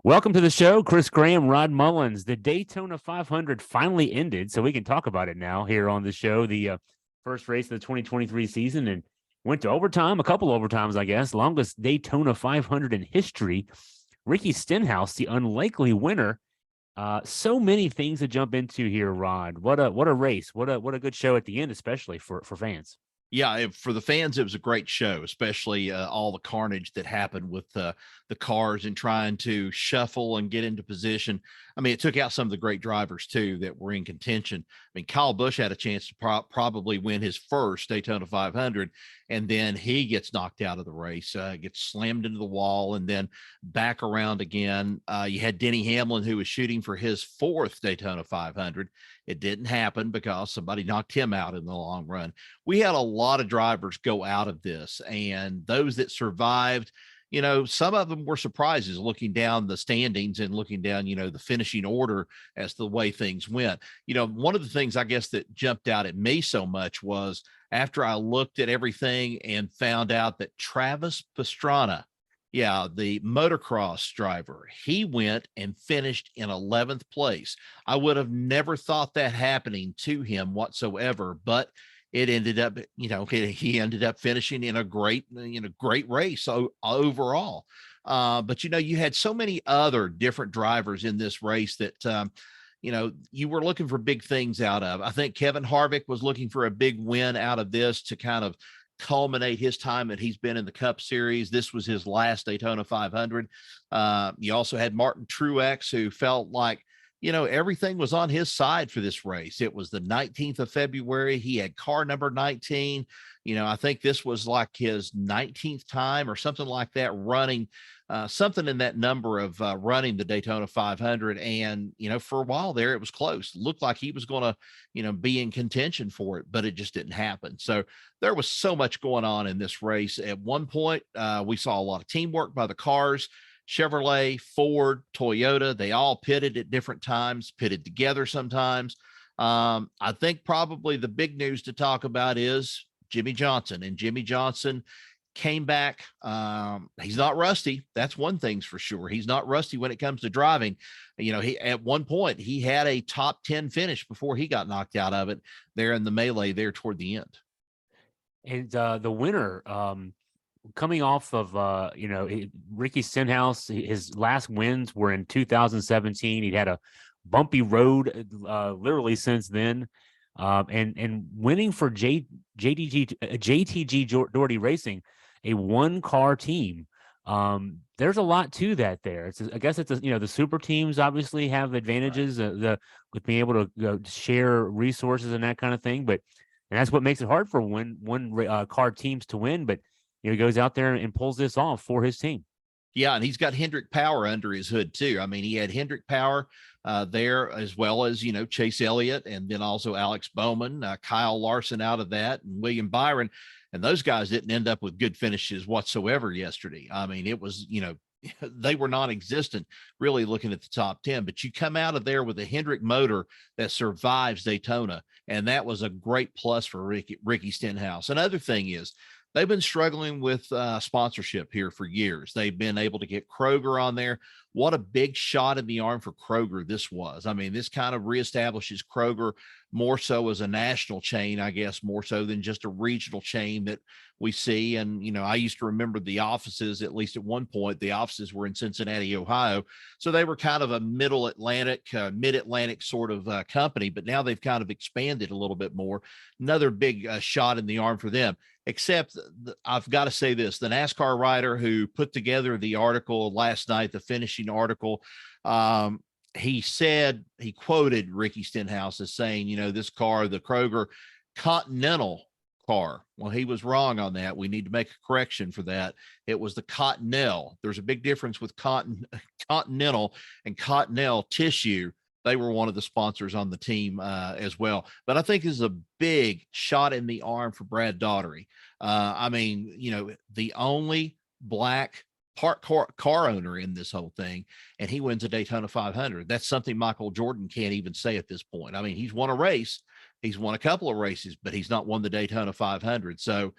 Welcome to the show, Chris Graham, Rod Mullins. The Daytona 500 finally ended, so we can talk about it now here on the show. The first race of the 2023 season and went to overtime, a couple overtimes, I guess. Longest Daytona 500 in history. Ricky Stenhouse, the unlikely winner. So many things to jump into here, Rod. What a race! What a good show at the end, especially for fans. Yeah, for the fans, it was a great show, especially all the carnage that happened with the cars and trying to shuffle and get into position. I mean, it took out some of the great drivers too that were in contention. I mean, Kyle Busch had a chance to probably win his first Daytona 500, and then he gets knocked out of the race, gets slammed into the wall, and then back around again. You had Denny Hamlin, who was shooting for his fourth Daytona 500. It didn't happen because somebody knocked him out in the long run. We had a lot of drivers go out of this, and those that survived, some of them were surprises looking down the standings and looking down, the finishing order as the way things went. One of the things I guess that jumped out at me so much was after I looked at everything and found out that Travis Pastrana, yeah, the motocross driver, he went and finished in 11th place. I would have never thought that happening to him whatsoever, but it ended up, he ended up finishing in a great race overall. But you had so many other different drivers in this race that you were looking for big things out of. I think Kevin Harvick was looking for a big win out of this to kind of culminate his time that he's been in the Cup Series. This was his last Daytona 500. You also had Martin Truex, who felt like, everything was on his side for this race. It was the 19th of February. He had car number 19. I think this was like his 19th time or something like that running, something in that number of running the Daytona 500. And, for a while there, it was close. Looked like he was going to, be in contention for it, but it just didn't happen. So there was so much going on in this race. At one point, we saw a lot of teamwork by the cars. Chevrolet, Ford, Toyota, they all pitted at different times, pitted together sometimes. I think probably the big news to talk about is Jimmy Johnson. And Jimmy Johnson came back. He's not rusty. That's one thing's for sure. He's not rusty when it comes to driving. He at one point he had a top 10 finish before he got knocked out of it there in the melee there toward the end. And the winner, coming off of Ricky Stenhouse, his last wins were in 2017. He'd had a bumpy road literally since then, and winning for JTG Doherty Racing, a one car team. There's a lot to that there. I guess it's the super teams obviously have advantages, right. With being able to share resources and that kind of thing, and that's what makes it hard for one car teams to win. But he goes out there and pulls this off for his team. Yeah, and he's got Hendrick Power under his hood too. I mean, he had Hendrick Power there, as well as Chase Elliott, and then also Alex Bowman, Kyle Larson out of that, and William Byron. And those guys didn't end up with good finishes whatsoever yesterday. I mean, it was they were non-existent really looking at the top 10, but you come out of there with a Hendrick motor that survives Daytona, and that was a great plus for Ricky Stenhouse. Another thing is, they've been struggling with sponsorship here for years. They've been able to get Kroger on there. What a big shot in the arm for Kroger this was. I mean, this kind of reestablishes Kroger more so as a national chain, I guess, more so than just a regional chain that we see. And, I used to remember the offices, at least at one point, the offices were in Cincinnati, Ohio. So they were kind of a mid-Atlantic sort of company, but now they've kind of expanded a little bit more. Another big shot in the arm for them. Except I've got to say this, the NASCAR writer who put together the article last night, the finishing article, he quoted Ricky Stenhouse as saying, this car, the Kroger Continental car. Well, he was wrong on that. We need to make a correction for that. It was the Cottonelle. There's a big difference with Continental and Cottonelle Tissue. They were one of the sponsors on the team as well. But I think this is a big shot in the arm for Brad Daugherty. I mean, the only black car owner in this whole thing, and he wins a Daytona 500. That's something Michael Jordan can't even say at this point. I mean, he's won a race, He's won a couple of races, but he's not won the Daytona 500. So,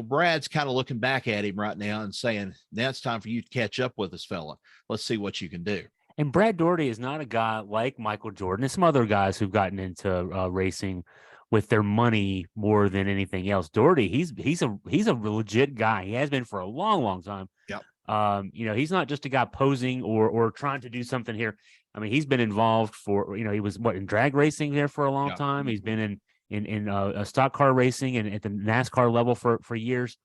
Brad's kind of looking back at him right now and saying, now it's time for you to catch up with us, fella. Let's see what you can do. And Brad Doherty is not a guy like Michael Jordan and some other guys who've gotten into racing with their money more than anything else. Doherty, he's a legit guy. He has been for a long, long time. Yep. He's not just a guy posing or trying to do something here. I mean, he's been involved for, he was in drag racing there for a long time. He's been in stock car racing and at the NASCAR level for years.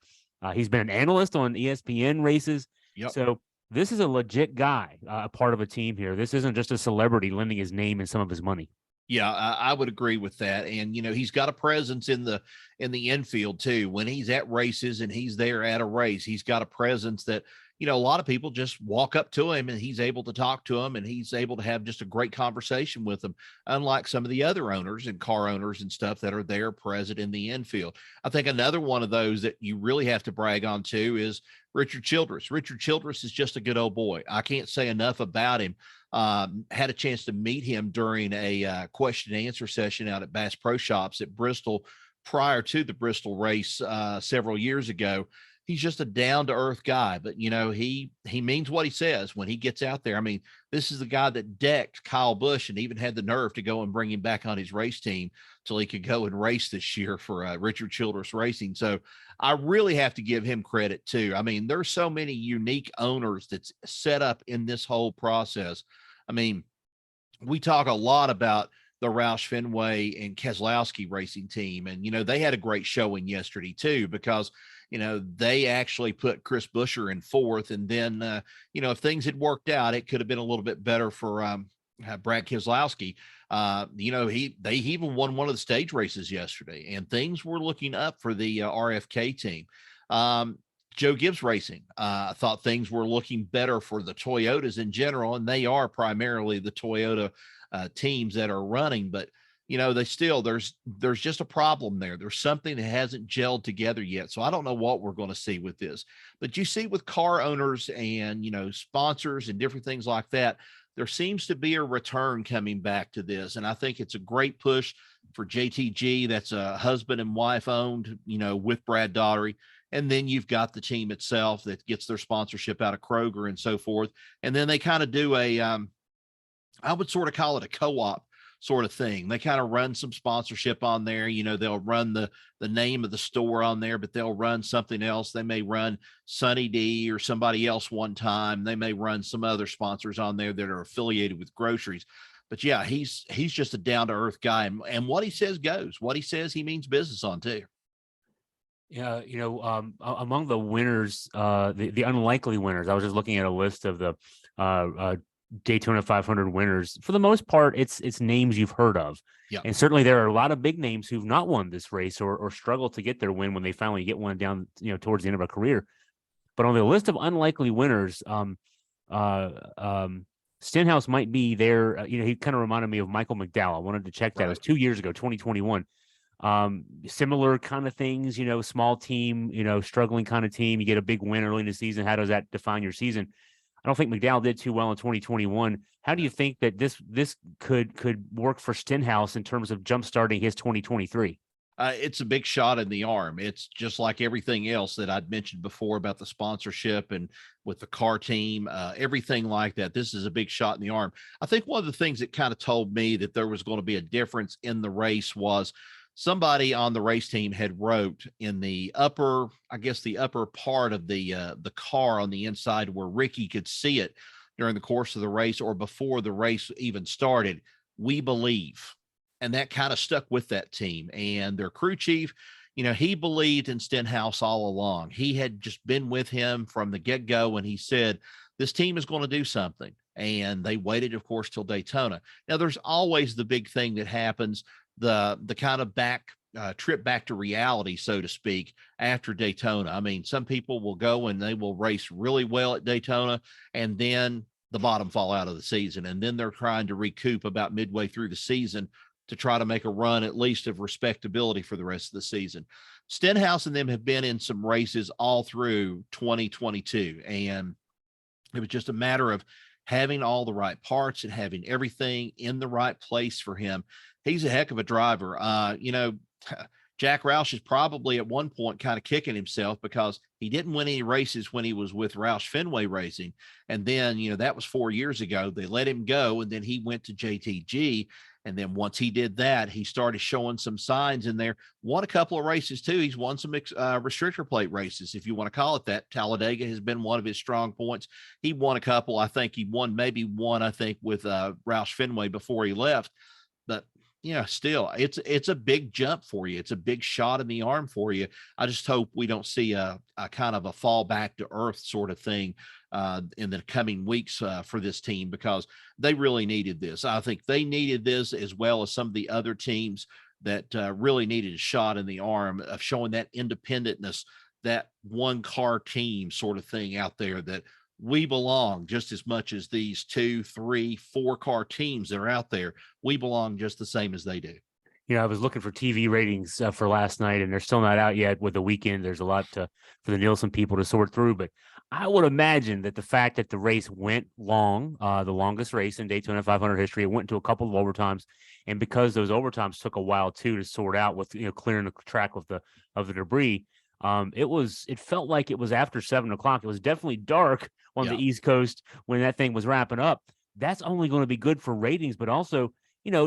He's been an analyst on ESPN races. Yep. So this is a legit guy, a part of a team here. This isn't just a celebrity lending his name and some of his money. Yeah, I would agree with that. And, he's got a presence in the infield too. When he's at races and he's there at a race, he's got a presence that, a lot of people just walk up to him and he's able to talk to them and he's able to have just a great conversation with them. Unlike some of the other owners and car owners and stuff that are there present in the infield. I think another one of those that you really have to brag on too is Richard Childress. Richard Childress is just a good old boy. I can't say enough about him. Had a chance to meet him during a question and answer session out at Bass Pro Shops at Bristol prior to the Bristol race several years ago. He's just a down-to-earth guy, but he means what he says when he gets out there. I mean, this is the guy that decked Kyle Busch and even had the nerve to go and bring him back on his race team till he could go and race this year for Richard Childress Racing. So I really have to give him credit too. I mean, there's so many unique owners that's set up in this whole process. I mean, we talk a lot about the Roush Fenway and Keselowski racing team. And, they had a great showing yesterday too, because, they actually put Chris Buescher in fourth. And then, if things had worked out, it could have been a little bit better for Brad Keselowski. They even won one of the stage races yesterday and things were looking up for the RFK team. Joe Gibbs Racing, I thought things were looking better for the Toyotas in general, and they are primarily the Toyota teams that are running, but they still, there's just a problem there. There's something that hasn't gelled together yet. So I don't know what we're going to see with this, but you see with car owners and, sponsors and different things like that, there seems to be a return coming back to this. And I think it's a great push for JTG. That's a husband and wife owned, with Brad Daugherty. And then you've got the team itself that gets their sponsorship out of Kroger and so forth. And then they kind of do I would sort of call it a co-op sort of thing. They kind of run some sponsorship on there. They'll run the name of the store on there, but they'll run something else. They may run Sunny D or somebody else one time. They may run some other sponsors on there that are affiliated with groceries. But yeah, he's just a down-to-earth guy. And what he says goes. What he says, he means business on too. Yeah, among the winners, the unlikely winners, I was just looking at a list of the Daytona 500 winners. For the most part, it's names you've heard of. Yeah. And certainly there are a lot of big names who've not won this race or struggle to get their win when they finally get one down, towards the end of a career. But on the list of unlikely winners, Stenhouse might be there. He kind of reminded me of Michael McDowell. I wanted to check that. Right. It was 2 years ago, 2021. Similar kind of things, small team, struggling kind of team. You get a big win early in the season. How does that define your season? I don't think McDowell did too well in 2021. How do you think that this could work for Stenhouse in terms of jumpstarting his 2023? It's a big shot in the arm. It's just like everything else that I'd mentioned before about the sponsorship and with the car team, everything like that. This is a big shot in the arm. I think one of the things that kind of told me that there was going to be a difference in the race was somebody on the race team had wrote in the upper part of the car on the inside where Ricky could see it during the course of the race or before the race even started, "We believe." And that kind of stuck with that team and their crew chief. He believed in Stenhouse all along. He had just been with him from the get-go and he said, this team is going to do something. And they waited, of course, till Daytona. Now there's always the big thing that happens, the kind of trip back to reality, so to speak, after Daytona. I mean, some people will go and they will race really well at Daytona and then the bottom fall out of the season. And then they're trying to recoup about midway through the season to try to make a run, at least of respectability for the rest of the season. Stenhouse and them have been in some races all through 2022. And it was just a matter of having all the right parts and having everything in the right place for him. He's a heck of a driver. Jack Roush is probably at one point kind of kicking himself because he didn't win any races when he was with Roush Fenway Racing. And then, that was 4 years ago. They let him go, and then he went to JTG. And then once he did that, he started showing some signs in there. Won a couple of races too. He's won some restrictor plate races, if you want to call it that. Talladega has been one of his strong points. He won a couple. I think he won maybe one, with Roush Fenway before he left. But still, it's a big jump for you. It's a big shot in the arm for you. I just hope we don't see a kind of a fall back to earth sort of thing in the coming weeks for this team, because they really needed this. I think they needed this as well as some of the other teams that really needed a shot in the arm of showing that independentness, that one car team sort of thing out there, that we belong just as much as these 2, 3, 4 car teams that are out there. We belong just the same as they do. I was looking for TV ratings for last night, and they're still not out yet. With the weekend, there's a lot for the Nielsen people to sort through. But I would imagine that the fact that the race went long, the longest race in Daytona 500 history, it went to a couple of overtimes, and because those overtimes took a while too to sort out with clearing the track of the debris. It felt like it was after 7:00. It was definitely dark on the East Coast when that thing was wrapping up. That's only going to be good for ratings, but also,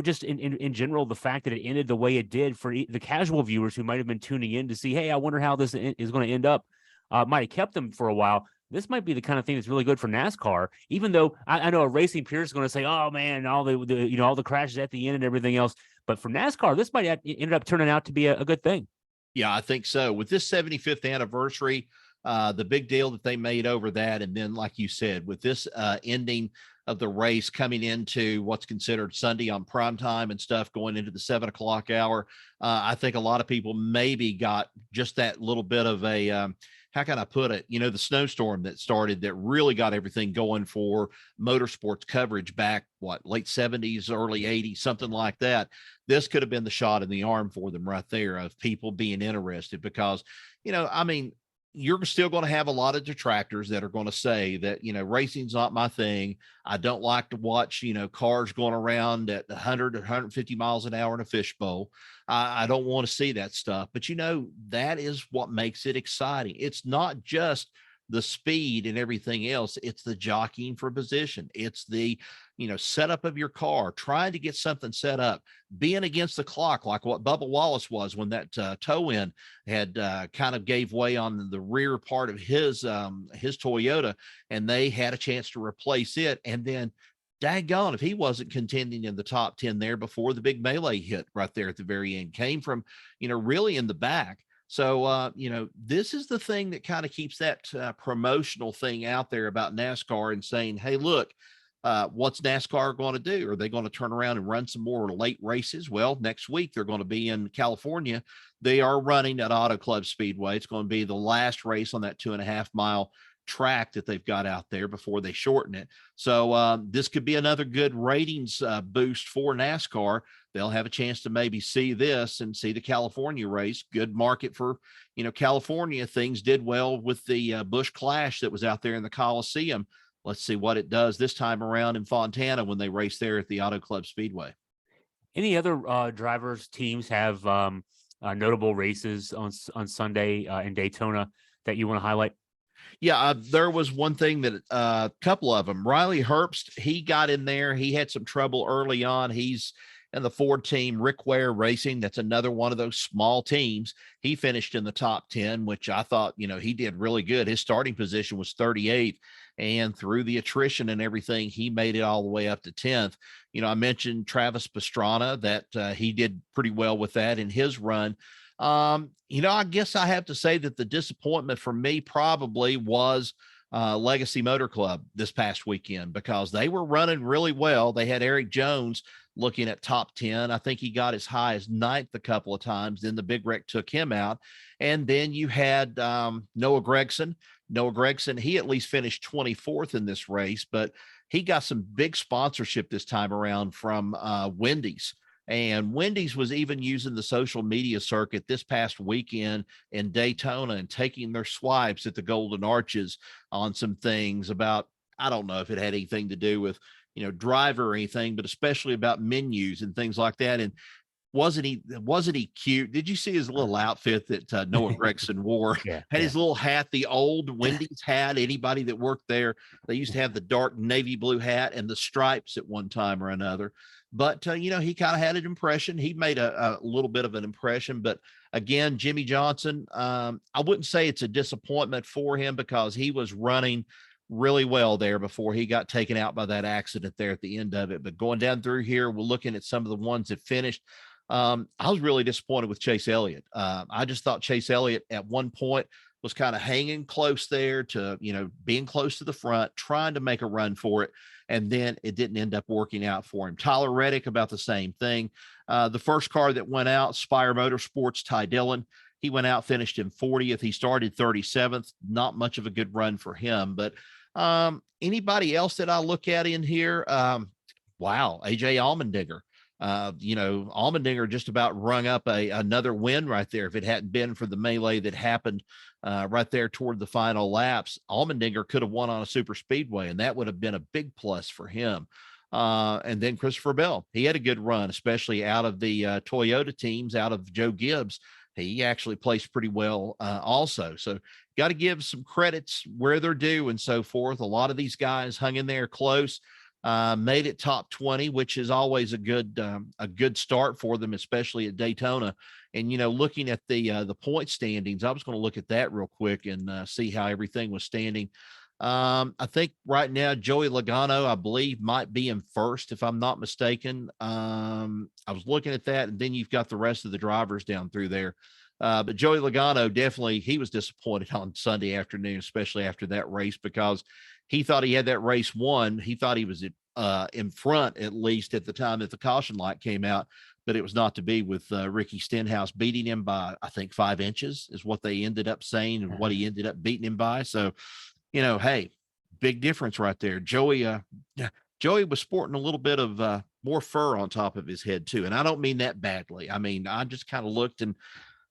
just in general, the fact that it ended the way it did for the casual viewers who might have been tuning in to see, hey, I wonder how this is going to end up, might have kept them for a while. This might be the kind of thing that's really good for NASCAR, even though I know a racing peer is going to say, oh man, all the crashes at the end and everything else. But for NASCAR, this might have ended up turning out to be a good thing. Yeah, I think so. With this 75th anniversary, the big deal that they made over that, and then, like you said, with this ending of the race coming into what's considered Sunday on prime time and stuff, going into the 7:00 hour, I think a lot of people maybe got just that little bit of a how can I put it? The snowstorm that started that really got everything going for motorsports coverage back, late 70s, early 80s, something like that. This could have been the shot in the arm for them right there, of people being interested, because, you're still going to have a lot of detractors that are going to say that, racing's not my thing. I don't like to watch, cars going around at 100 or 150 miles an hour in a fishbowl. I don't want to see that stuff. But, that is what makes it exciting. It's not just the speed and everything else. It's the jockeying for position. It's the, setup of your car, trying to get something set up, being against the clock, like what Bubba Wallace was when that toe end had kind of gave way on the rear part of his Toyota, and they had a chance to replace it. And then, daggone, if he wasn't contending in the top 10 there before the big melee hit right there at the very end, came from, really in the back. So, this is the thing that kind of keeps that promotional thing out there about NASCAR and saying, hey, look, what's NASCAR going to do? Are they going to turn around and run some more late races? Well, next week they're going to be in California. They are running at Auto Club Speedway. It's going to be the last race on that 2.5 mile track that they've got out there before they shorten it. So this could be another good ratings boost for NASCAR. They'll have a chance to maybe see this and see the California race. Good market for, California. Things did well with the Busch Clash that was out there in the Coliseum. Let's see what it does this time around in Fontana when they race there at the Auto Club Speedway. Any other drivers, teams have notable races on Sunday in Daytona that you want to highlight? Yeah, there was one thing that a couple of them. Riley Herbst, he got in there. He had some trouble early on. He's in the Ford team, Rick Ware Racing. That's another one of those small teams. He finished in the top 10, which I thought, he did really good. His starting position was 38th, and through the attrition and everything, he made it all the way up to 10th. I mentioned Travis Pastrana, that he did pretty well with that in his run. I guess I have to say that the disappointment for me probably was Legacy Motor Club this past weekend, because they were running really well. They had Eric Jones looking at top 10. I think he got as high as 9th a couple of times. Then the big wreck took him out. And then you had Noah Gregson. Noah Gregson, he at least finished 24th in this race, but he got some big sponsorship this time around from Wendy's. And Wendy's was even using the social media circuit this past weekend in Daytona and taking their swipes at the Golden Arches on some things about I don't know if it had anything to do with, driver or anything, but especially about menus and things like that. And wasn't he cute? Did you see his little outfit that Noah Gregson wore? Yeah, Had yeah. his little hat, the old Wendy's hat. Anybody that worked there, they used to have the dark navy blue hat and the stripes at one time or another. But he kind of had an impression. He made a little bit of an impression. But again, Jimmy Johnson, I wouldn't say it's a disappointment for him because he was running really well there before he got taken out by that accident there at the end of it. But going down through here, we're looking at some of the ones that finished. I was really disappointed with Chase Elliott. I just thought Chase Elliott at one point was kind of hanging close there to, being close to the front, trying to make a run for it. And then it didn't end up working out for him. Tyler Reddick, about the same thing. The first car that went out, Spire Motorsports, Ty Dillon, he went out, finished in 40th. He started 37th. Not much of a good run for him. But anybody else that I look at in here? Wow, AJ Allmendinger. Allmendinger just about rung up another win right there. If it hadn't been for the melee that happened right there toward the final laps, Allmendinger could have won on a super speedway, and that would have been a big plus for him. And then Christopher Bell, he had a good run, especially out of the Toyota teams, out of Joe Gibbs. He actually placed pretty well also. So got to give some credits where they're due and so forth. A lot of these guys hung in there close, made it top 20, which is always a good start for them, especially at Daytona. And, looking at the point standings, I was going to look at that real quick and see how everything was standing. I think right now, Joey Logano, I believe, might be in first, if I'm not mistaken. I was looking at that, and then you've got the rest of the drivers down through there. But Joey Logano, definitely, he was disappointed on Sunday afternoon, especially after that race, because he thought he had that race won. He thought he was in front, at least at the time that the caution light came out, but it was not to be, with Ricky Stenhouse beating him by, I think, 5 inches is what they ended up saying, and what he ended up beating him by. So, hey, big difference right there. Joey was sporting a little bit of more fur on top of his head too. And I don't mean that badly. I mean, I just kind of looked, and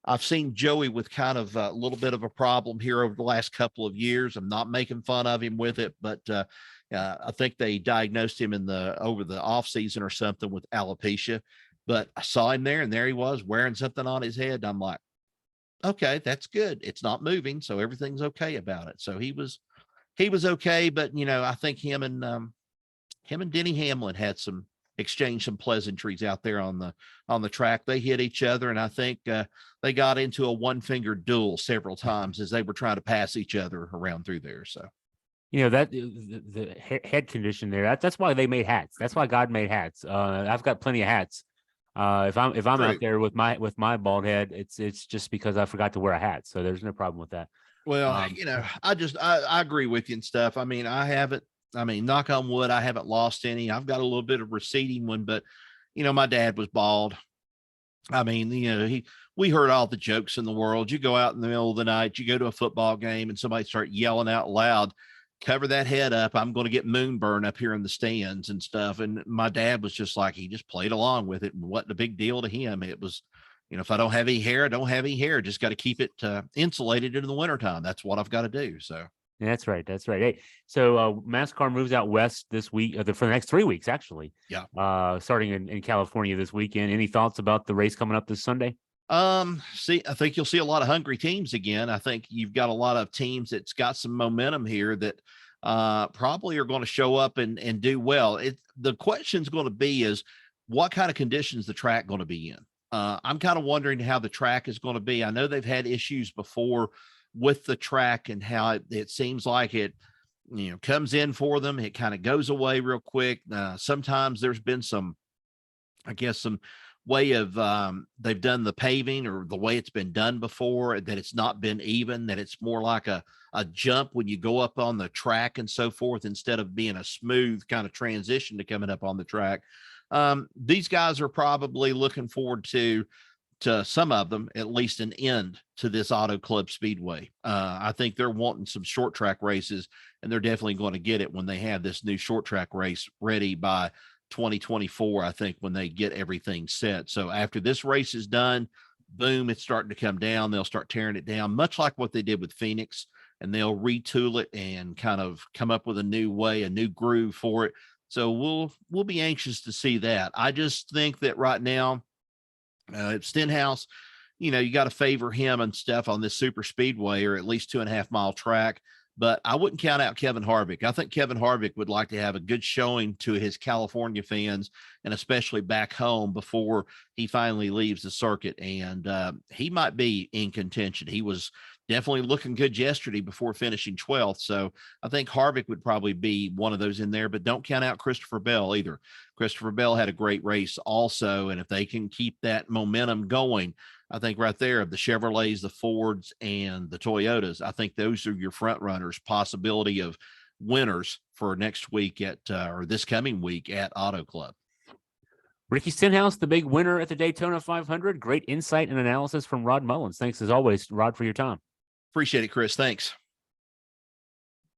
I've seen Joey with kind of a little bit of a problem here over the last couple of years. I'm not making fun of him with it, but I think they diagnosed him over the off season or something with alopecia. But I saw him there, and there he was wearing something on his head. I'm like, okay, that's good. It's not moving, so everything's okay about it. So he was okay, but I think him and Denny Hamlin had exchanged some pleasantries out there on the track. They hit each other, and I think they got into a one-finger duel several times as they were trying to pass each other around through there. So, that the head condition there, that's why they made hats. That's why God made hats. I've got plenty of hats. If I'm True. out there with my bald head, it's just because I forgot to wear a hat. So there's no problem with that. Well, I agree with you and stuff. I mean, knock on wood, I haven't lost any. I've got a little bit of receding one, but my dad was bald. I mean, we heard all the jokes in the world. You go out in the middle of the night, you go to a football game, and somebody start yelling out loud, "Cover that head up. I'm going to get moonburn up here in the stands," and stuff. And my dad was just like, he just played along with it. And wasn't a big deal to him. It was, if I don't have any hair, I don't have any hair. Just got to keep it insulated in the wintertime. That's what I've got to do. So. Yeah, that's right. That's right. Hey, so NASCAR moves out west this week, for the next 3 weeks, actually. Yeah. Starting in California this weekend. Any thoughts about the race coming up this Sunday? I think you'll see a lot of hungry teams again. I think you've got a lot of teams that's got some momentum here that probably are going to show up and do well. The question's going to be is what kind of conditions the track going to be in. I'm kind of wondering how the track is going to be. I know they've had issues before with the track and how it seems like it, comes in for them. It kind of goes away real quick. Sometimes there's been some way of, they've done the paving or the way it's been done before, that it's not been even, that it's more like a jump when you go up on the track and so forth, instead of being a smooth kind of transition to coming up on the track. These guys are probably looking forward to some of them, at least an end to this Auto Club Speedway. I think they're wanting some short track races, and they're definitely going to get it when they have this new short track race ready by 2024, I think, when they get everything set. So after this race is done, boom, it's starting to come down. They'll start tearing it down, much like what they did with Phoenix. and they'll retool it and kind of come up with a new way, a new groove for it. So we'll be anxious to see that. I just think that right now, Stenhouse, you got to favor him and stuff on this super speedway, or at least 2.5 mile track. But I wouldn't count out Kevin Harvick. I think Kevin Harvick would like to have a good showing to his California fans, and especially back home, before he finally leaves the circuit. And he might be in contention. He was definitely looking good yesterday before finishing 12th. So I think Harvick would probably be one of those in there, but don't count out Christopher Bell either. Christopher Bell had a great race also. And if they can keep that momentum going, I think right there, of the Chevrolets, the Fords, and the Toyotas, I think those are your front runners, possibility of winners for next week or this coming week at Auto Club. Ricky Stenhouse, the big winner at the Daytona 500. Great insight and analysis from Rod Mullins. Thanks as always, Rod, for your time. Appreciate it, Chris. Thanks.